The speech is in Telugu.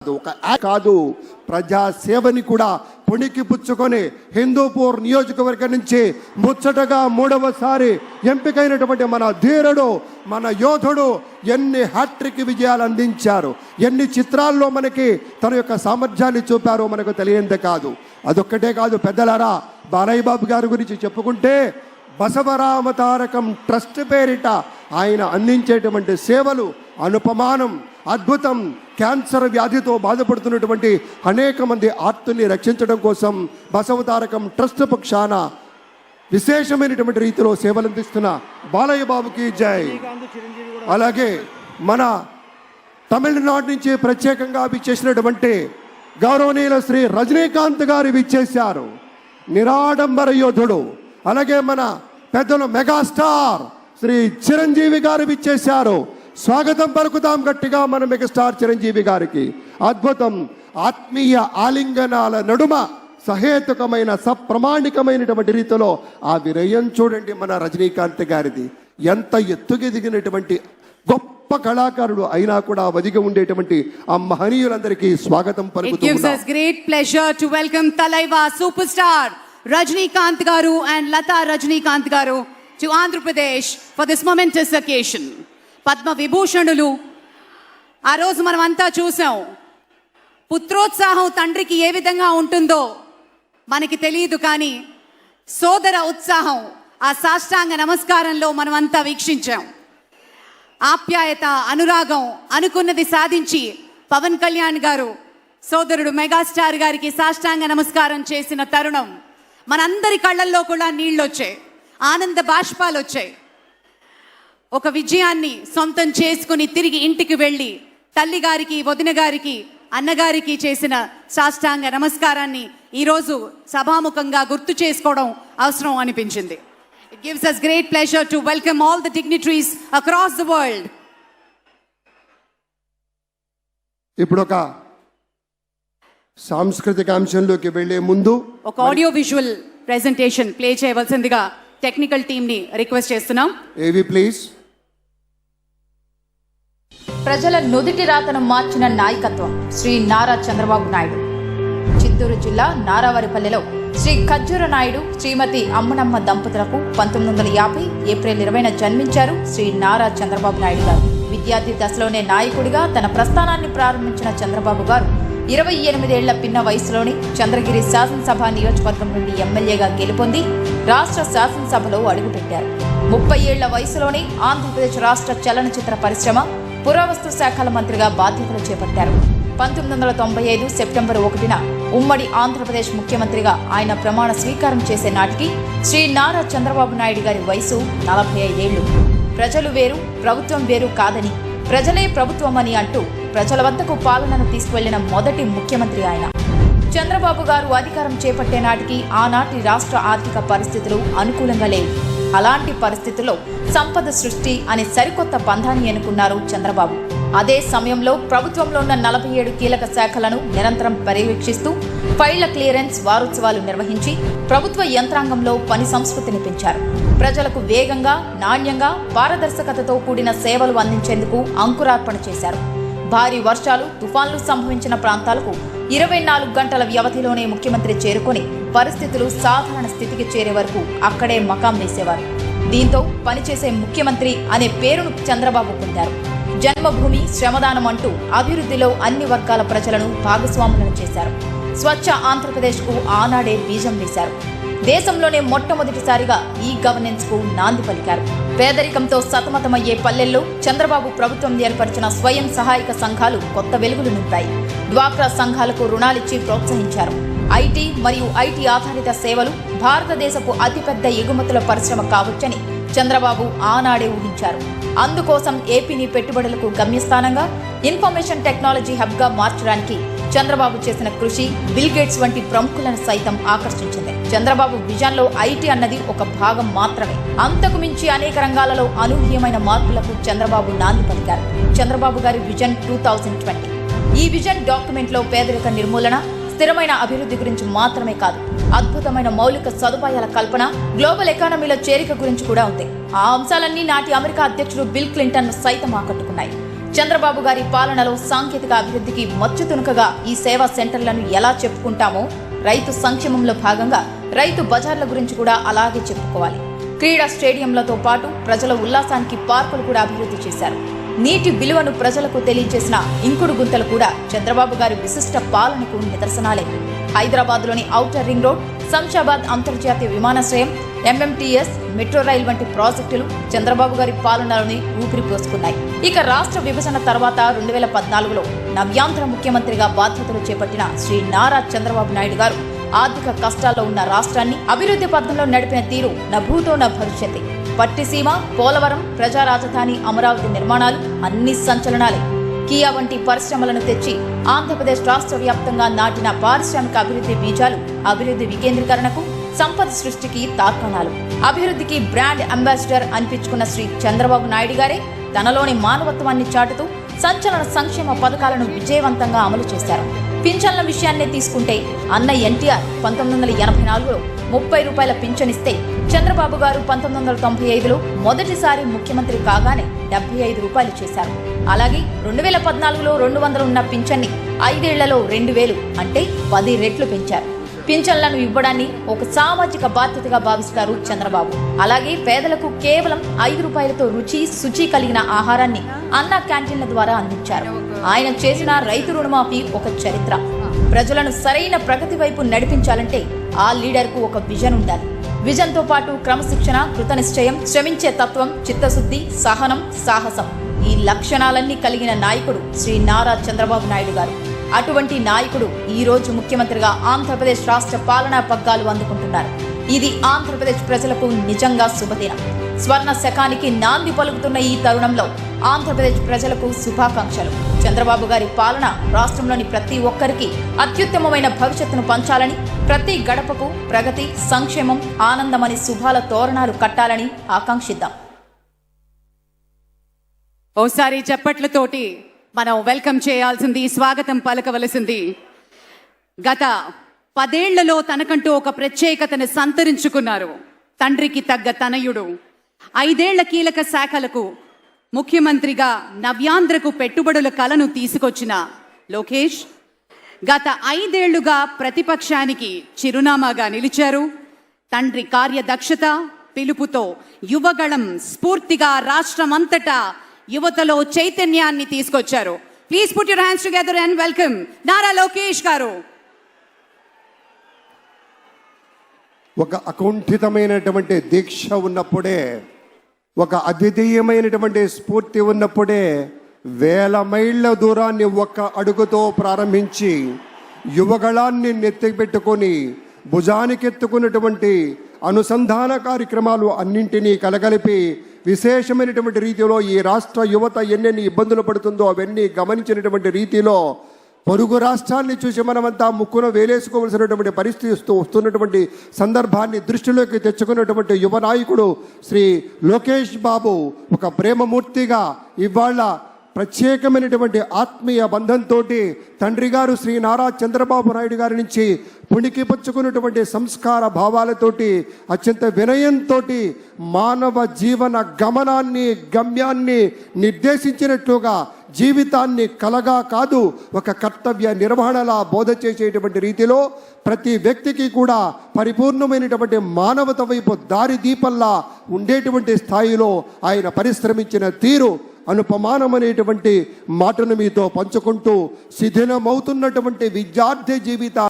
కాదు, కాదు ప్రజాసేవని కూడా పుణికి పుచ్చుకొని హిందూపూర్ నియోజకవర్గం నుంచి ముచ్చటగా 3వసారి ఎంపికైనటువంటి మన ధీరుడు, మన యోధుడు ఎన్ని హ్యాట్రిక్ విజయాలు అందించారు, ఎన్ని చిత్రాల్లో మనకి తన యొక్క సామర్థ్యాన్ని చూపారో మనకు తెలియందే కాదు. అదొక్కటే కాదు పెద్దలారా, బాలయ్య బాబు గారి గురించి చెప్పుకుంటే బసవరామ తారకం ట్రస్ట్ పేరిట ఆయన అందించేటువంటి సేవలు అనుపమానం, అద్భుతం. క్యాన్సర్ వ్యాధితో బాధపడుతున్నటువంటి అనేక మంది ఆర్తుల్ని రక్షించడం కోసం బసవతారకం ట్రస్ట్ పక్షాన విశేషమైనటువంటి రీతిలో సేవలు అందిస్తున్న బాలయ్య బాబుకి జై. అలాగే మన తమిళనాడు నుంచి ప్రత్యేకంగా విచ్చేసినటువంటి గౌరవనీయుల శ్రీ రజనీకాంత్ గారు విచ్చేశారు, నిరాడంబర యోధుడు. అలాగే మన పెద్దలు మెగాస్టార్ శ్రీ చిరంజీవి గారు విచ్చేశారు. స్వాగతం పలుకుతాం గట్టిగా మన మెగాస్టార్ చిరంజీవి గారికి. అద్భుతం. ఆత్మీయ ఆలింగనాల నడుమ సహేతుకమైన సప్రమాణికమైనటువంటి రీతిలో ఆ విరయం చూడండి మన రజనీకాంత్ గారిది. ఎంత ఎత్తుకెదిగినటువంటి గొప్ప కళాకారుడు అయినా కూడా వదిగి ఉండేటువంటి ఆ మహనీయులందరికీ స్వాగతం పలుకుతున్నాం. It gives us great pleasure to welcome Talaiva superstar Rajinikanth garu and Lata Rajinikanth garu to Andhra Pradesh for this momentous occasion. Padma విభూషణులు ఆ రోజు మనం అంతా చూసాం. పుత్రోత్సాహం తండ్రికి ఏ విధంగా ఉంటుందో మనకి తెలియదు, కానీ సోదర ఉత్సాహం ఆ సాష్టాంగ నమస్కారంలో మనం అంతా వీక్షించాం. ఆప్యాయత, అనురాగం, అనుకున్నది సాధించి పవన్ కళ్యాణ్ గారు సోదరుడు మెగాస్టార్ గారికి సాష్టాంగ నమస్కారం చేసిన తరుణం మనందరి కళ్ళల్లో కూడా నీళ్ళు వచ్చాయి, ఆనంద బాష్పాలు వచ్చాయి. ఒక విజయాన్ని సొంతం చేసుకుని తిరిగి ఇంటికి వెళ్ళి తల్లి గారికి, వదిన గారికి, అన్నగారికి చేసిన సాష్టాంగ నమస్కారాన్ని ఈరోజు సభాముఖంగా గుర్తు చేసుకోవడం అవసరం అనిపించింది. It gives us great pleasure to welcome all the dignitaries across the world. ఇప్పుడు ఒక సాంస్కృతిక అంశంలోకి వెళ్లే ముందు ఒక ఆడియో విజువల్ ప్రెజెంటేషన్ ప్లే చేయవలసిందిగా టెక్నికల్ టీమ్ ని రిక్వెస్ట్ చేస్తున్నాం. ఏవి ప్లీజ్. ప్రజల నుదిటి రాతను మార్చిన నాయకత్వం శ్రీ నారా చంద్రబాబు నాయుడు. చిత్తూరు జిల్లా నారావారిపల్లెలో శ్రీ ఖజ్జూర నాయుడు, శ్రీమతి అమ్మనమ్మ దంపతులకు 1950 ఏప్రిల్ 20న జన్మించారు శ్రీ నారా చంద్రబాబు నాయుడు గారు. విద్యార్థి దశలోనే నాయకుడిగా తన ప్రస్థానాన్ని ప్రారంభించిన చంద్రబాబు గారు 28 ఏళ్ల పిన్న వయసులోనే చంద్రగిరి శాసనసభ నియోజకవర్గం నుండి ఎమ్మెల్యేగా గెలుపొంది రాష్ట్ర శాసనసభలో అడుగుపెట్టారు. 30 ఏళ్ల వయసులోనే ఆంధ్రప్రదేశ్ రాష్ట్ర చలనచిత్ర పరిశ్రమ, పురావస్తు శాఖల మంత్రిగా బాధ్యతలు చేపట్టారు. 1995 సెప్టెంబర్ 1న ఉమ్మడి ఆంధ్రప్రదేశ్ ముఖ్యమంత్రిగా ఆయన ప్రమాణ స్వీకారం చేసే నాటికి శ్రీ నారా చంద్రబాబు నాయుడు గారి వయసు 45 ఏళ్లు. ప్రజలు వేరు, ప్రభుత్వం వేరు కాదని, ప్రజలే ప్రభుత్వమని అంటూ ప్రజల వద్దకు పాలనను తీసుకువెళ్లిన మొదటి ముఖ్యమంత్రి ఆయన. చంద్రబాబు గారు అధికారం చేపట్టే నాటికి ఆనాటి రాష్ట్ర ఆర్థిక పరిస్థితులు అనుకూలంగా లేవు. అలాంటి పరిస్థితుల్లో సంపద సృష్టి అనే సరికొత్త పంథాన్ని ఎన్నుకున్నారు చంద్రబాబు. అదే సమయంలో ప్రభుత్వంలో ఉన్న 47 కీలక శాఖలను నిరంతరం పర్యవేక్షిస్తూ ఫైళ్ల క్లియరెన్స్ వారోత్సవాలు నిర్వహించి ప్రభుత్వ యంత్రాంగంలో పని సంస్కృతిని పెంచారు. ప్రజలకు వేగంగా, నాణ్యంగా, పారదర్శకతతో కూడిన సేవలు అందించేందుకు అంకురార్పణ చేశారు. భారీ వర్షాలు, తుఫాన్లు సంభవించిన ప్రాంతాలకు 24 గంటల వ్యవధిలోనే ముఖ్యమంత్రి చేరుకొని పరిస్థితులు సాధారణ స్థితికి చేరే వరకు అక్కడే మకాం వేసేవారు. దీంతో పనిచేసే ముఖ్యమంత్రి అనే పేరును చంద్రబాబు పొందారు. జన్మభూమి, శ్రమదానం అంటూ అభివృద్ధిలో అన్ని వర్గాల ప్రజలను భాగస్వాములను చేశారు. స్వచ్ఛ ఆంధ్రప్రదేశ్కు ఆనాడే బీజం వేశారు. దేశంలోనే మొట్టమొదటిసారిగా ఈ గవర్నెన్స్ కు నాంది పలికారు. పేదరికంతో సతమతమయ్యే పల్లెల్లో చంద్రబాబు ప్రభుత్వం ఏర్పరిచిన స్వయం సహాయక సంఘాలు కొత్త వెలుగులు నింపాయి. డ్వాక్రా సంఘాలకు రుణాలిచ్చి ప్రోత్సహించారు. ఐటీ మరియు ఐటీ ఆధారిత సేవలు భారతదేశపు అతిపెద్ద ఎగుమతుల పరిశ్రమ కావచ్చని చంద్రబాబు ఆనాడే ఊహించారు. అందుకోసం ఏపీని పెట్టుబడులకు గమ్యస్థానంగా, ఇన్ఫర్మేషన్ టెక్నాలజీ హబ్గా మార్చడానికి చంద్రబాబు చేసిన కృషి బిల్ గేట్స్ వంటి ప్రముఖులను సైతం ఆకర్షించింది. చంద్రబాబు విజన్లో ఐటీ అన్నది ఒక భాగం మాత్రమే. అంతకు మించి అనేక రంగాలలో అనూహ్యమైన మార్పులకు చంద్రబాబు నాంది పలికారు. చంద్రబాబు గారి విజన్ 2020. ఈ విజన్ డాక్యుమెంట్ లో పేదరిక నిర్మూలన, స్థిరమైన అభివృద్ధి గురించి మాత్రమే కాదు, అద్భుతమైన మౌలిక సదుపాయాల కల్పన, గ్లోబల్ ఎకానమీలో చేరిక గురించి కూడా ఉంది. ఆ అంశాలన్నీ నాటి అమెరికా అధ్యక్షుడు బిల్ క్లింటన్ ను సైతం ఆకట్టుకున్నాయి. చంద్రబాబు గారి పాలనలో సాంకేతిక అభివృద్ధికి మచ్చుతునుకగా ఈ సేవా సెంటర్లను ఎలా చెప్పుకుంటామో రైతు సంక్షేమంలో భాగంగా రైతు బజార్ల గురించి కూడా అలాగే చెప్పుకోవాలి. క్రీడా స్టేడియంలతో పాటు ప్రజల ఉల్లాసానికి పార్కులు కూడా అభివృద్ధి చేశారు. నీటి విలువను ప్రజలకు తెలియజేసిన ఇంకుడు గుంతలు కూడా చంద్రబాబు గారి విశిష్ట పాలనకు నిదర్శనాలే. హైదరాబాద్లోని ఔటర్ రింగ్ రోడ్, శంషాబాద్ అంతర్జాతీయ విమానాశ్రయం, ఎంఎంటీఎస్, మెట్రో రైల్ వంటి ప్రాజెక్టులు చంద్రబాబు గారి పాలనలోని ఊపిరి పోసుకున్నాయి. ఇక రాష్ట్ర విభజన తర్వాత 2014లో నవ్యాంధ్ర ముఖ్యమంత్రిగా బాధ్యతలు చేపట్టిన శ్రీ నారా చంద్రబాబు నాయుడు గారు ఆర్థిక కష్టాల్లో ఉన్న రాష్ట్రాన్ని అభివృద్ధి పథంలో నడిపిన తీరు నభూతో న భవిష్యత్తే. పట్టిసీమ, పోలవరం, ప్రజా రాజధాని అమరావతి నిర్మాణాలు అన్ని సంచలనాలే. కియా వంటి పరిశ్రమలను తెచ్చి ఆంధ్రప్రదేశ్ రాష్ట్ర వ్యాప్తంగా నాటిన పారిశ్రామిక అభివృద్ధి బీజాలు అభివృద్ధి వికేంద్రీకరణకు, సంపద సృష్టికి తార్కాణాలు. అభివృద్ధికి బ్రాండ్ అంబాసిడర్ అనిపించుకున్న శ్రీ చంద్రబాబు నాయుడు గారే తనలోని మానవత్వాన్ని చాటుతూ సంచలన సంక్షేమ పథకాలను విజయవంతంగా అమలు చేశారు. పింఛన్ల విషయాన్నే తీసుకుంటే అన్న ఎన్టీఆర్ 1984లో 30 రూపాయల పింఛనిస్తే చంద్రబాబు గారు 1995లో మొదటిసారి ముఖ్యమంత్రి కాగానే 75 రూపాయలు చేశారు. అలాగే 2014లో 200 ఉన్న పింఛన్ని 5 ఏళ్లలో 2000 అంటే 10 రెట్లు పెంచారు. పింఛన్లను ఇవ్వడాన్ని ఒక సామాజిక బాధ్యతగా భావిస్తారు చంద్రబాబు. అలాగే పేదలకు కేవలం 5 రూపాయలతో రుచి, శుచి కలిగిన ఆహారాన్ని అన్న క్యాంటీన్ల ద్వారా అందించారు. ఆయన చేసిన రైతు రుణమాఫీ ఒక చరిత్ర. ప్రజలను సరైన ప్రగతి వైపు నడిపించాలంటే ఆ లీడర్కు ఒక విజన్ ఉండాలి. విజన్తో పాటు క్రమశిక్షణ, కృతనిశ్చయం, శ్రమించే తత్వం, చిత్తశుద్ధి, సహనం, సాహసం ఈ లక్షణాలన్నీ కలిగిన నాయకుడు శ్రీ నారా చంద్రబాబు నాయుడు గారు. అటువంటి నాయకుడు ఈ రోజు ముఖ్యమంత్రిగా ఆంధ్రప్రదేశ్ రాష్ట్ర పాలనా పగ్గాలు అందుకుంటున్నారు. ఇది ఆంధ్రప్రదేశ్ ప్రజలకు నిజంగా శుభదినం. స్వర్ణ శకానికి నాంది పలుకుతున్న ఈ తరుణంలో ఆంధ్రప్రదేశ్ ప్రజలకు శుభాకాంక్షలు. చంద్రబాబు గారి పాలన రాష్ట్రంలోని ప్రతి ఒక్కరికి అత్యుత్తమమైన భవిష్యత్తును పంచాలని, ప్రతి గడపకు ప్రగతి, సంక్షేమం, ఆనందమని శుభాల తోరణాలు కట్టాలని ఆకాంక్షిద్దాం. ఓసారి చప్పట్లతోటి మనం వెల్కమ్ చేయాల్సింది, స్వాగతం పలకవలసింది. గత 10 ఏళ్లలో తనకంటూ ఒక ప్రత్యేకతను సంతరించుకున్నారు తండ్రికి తగ్గ తనయుడు. 5 ఏళ్ల కీలక శాఖలకు ముఖ్యమంత్రిగా నవ్యాంధ్రకు పెట్టుబడుల కలను తీసుకొచ్చిన లోకేష్ గత 5 ఏళ్లుగా ప్రతిపక్షానికి చిరునామాగా నిలిచారు. తండ్రి కార్యదక్షత, పిలుపుతో యువగళం స్ఫూర్తిగా రాష్ట్రమంతటా యువతలో చైతన్యాన్ని తీసుకొచ్చారు. Please put your hands together and welcome Nara Lokesh గారు. ఒక అకుంఠితమైనటువంటి దీక్ష ఉన్నప్పుడే, ఒక అద్వితీయమైనటువంటి స్ఫూర్తి ఉన్నప్పుడే 1000 మైళ్ళ దూరాన్ని ఒక్క అడుగుతో ప్రారంభించి యువగళాన్ని నెత్తిపెట్టుకొని భుజానికెత్తుకున్నటువంటి అనుసంధాన కార్యక్రమాలు అన్నింటినీ కలగలిపి విశేషమైనటువంటి రీతిలో ఈ రాష్ట్ర యువత ఎన్నెన్ని ఇబ్బందులు పడుతుందో అవన్నీ గమనించినటువంటి రీతిలో పొరుగు రాష్ట్రాన్ని చూసి మనమంతా ముక్కున వేలేసుకోవలసినటువంటి పరిస్థితి వస్తున్నటువంటి సందర్భాన్ని దృష్టిలోకి తెచ్చుకున్నటువంటి యువ నాయకుడు శ్రీ లోకేష్ బాబు ఒక ప్రేమమూర్తిగా ఇవాళ ప్రత్యేకమైనటువంటి ఆత్మీయ బంధంతో తండ్రి గారు శ్రీ నారా చంద్రబాబు నాయుడు గారి నుంచి పుణికిపుచ్చుకున్నటువంటి సంస్కార భావాలతోటి అత్యంత వినయంతో మానవ జీవన గమనాన్ని, గమ్యాన్ని నిర్దేశించినట్లుగా జీవితాన్ని కలగా కాదు ఒక కర్తవ్య నిర్వహణలా బోధ చేసేటువంటి రీతిలో ప్రతి వ్యక్తికి కూడా పరిపూర్ణమైనటువంటి మానవత వైపు దారిదీపంలా ఉండేటువంటి స్థాయిలో ఆయన పరిశ్రమించిన తీరు అనుపమానమనేటువంటి మాటను మీతో పంచుకుంటూ శిథిలమవుతున్నటువంటి విద్యార్థి జీవిత